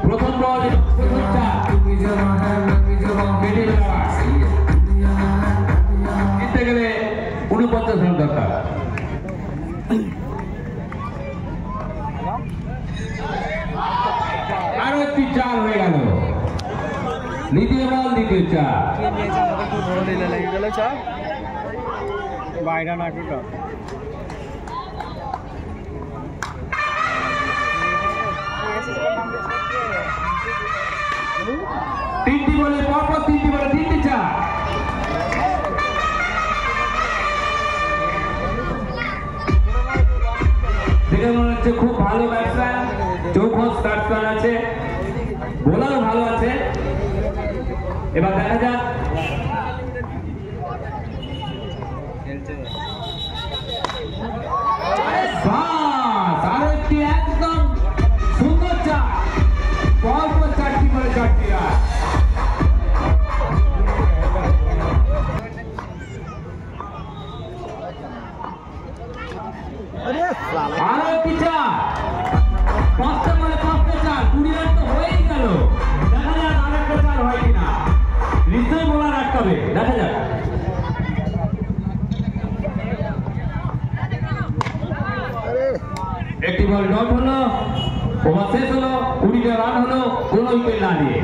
প্রথম বল জিততে গেলে 49 রান দরকার। আরো একটি চার হয়ে গেল। দ্বিতীয় বল, দ্বিতীয় চার। বাইরে না তিনটি বলে পরপর তিনটি বলে তিনটি চার। দেখে মনে হচ্ছে খুব ভালো ব্যাটসম্যান, চৌখস ব্যাটসম্যান আছে, বোলারও ভালো আছে। এবার দেখা যাক আরো একটি একদম সুন্দর চার, পরপর চারটি বলে চারটি রান। আরো একটি চার, পাঁচটা বলে পাঁচটা চার, 20 রান তো হয়েই গেল। দেখা যাক আর একটা চার হয় কিনা, নিশ্চয়ই বোলার আটকাবে, দেখা যাক। একটি বল ডট হলো, ওভার শেষ হলো, 20টা রান হলো কোন উইকেট না দিয়ে।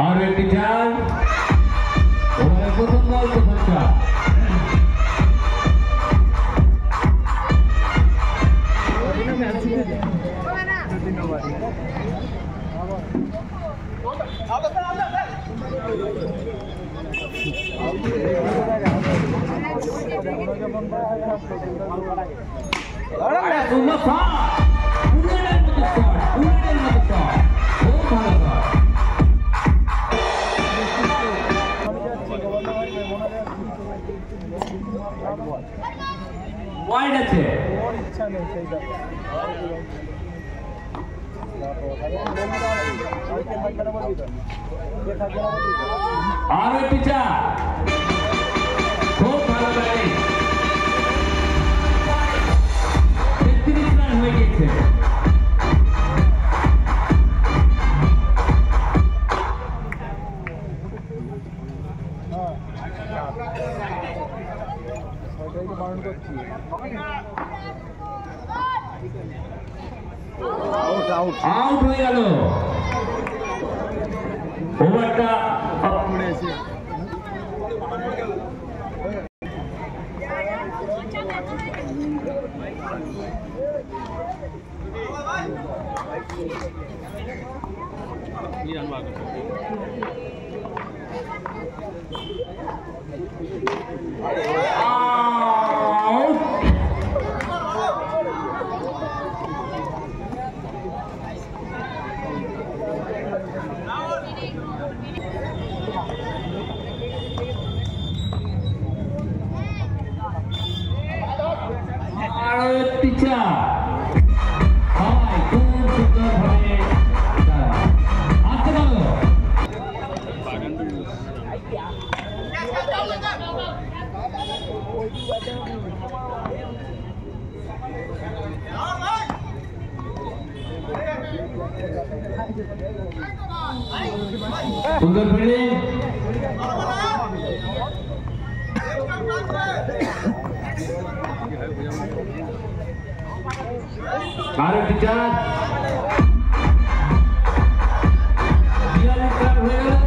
আর একটি চার, ওভারের প্রথম বল, প্রথম চার। ওয়াইড আছে, আর একটি চার, খুব ভালো ব্যাটিং, 33 রান হয়ে গেছে। আউট হয়ে গেল। ওভারটা সুন্দর ফিল্ডিং, আর একটি চার, 42 রান হয়ে গেল।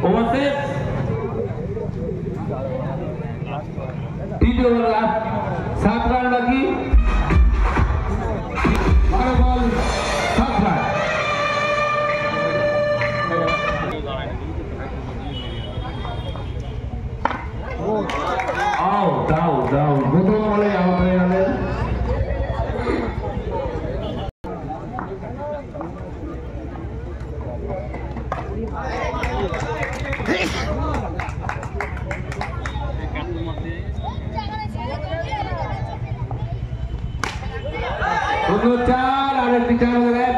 ওভার শেষ। 2টি ওভার লাস্ট 7 রান বাকি 12 বল 7 রান দাও প্রথম বলে আউট হয়ে গেলেন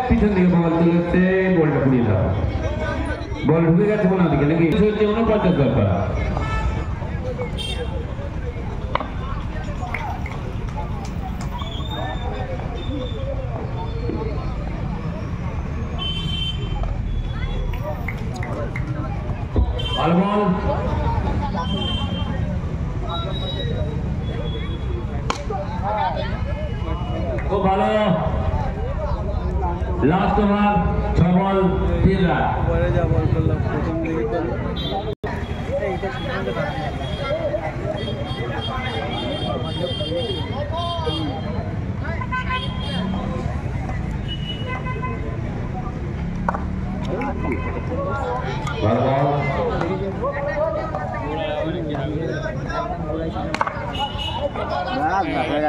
পিছন দিকে বল তুলেছে বলটা পুড়িয়ে দাও বল ঢুকে গেছে কোন দিকে নাকি 49 দরকার ভালো বল খুব ভালো লাস্ট ওভার 6 বল 3 রান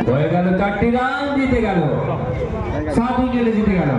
হয়ে গেল 4টি রান জিতে গেল 7 উইকেটে জিতে গেল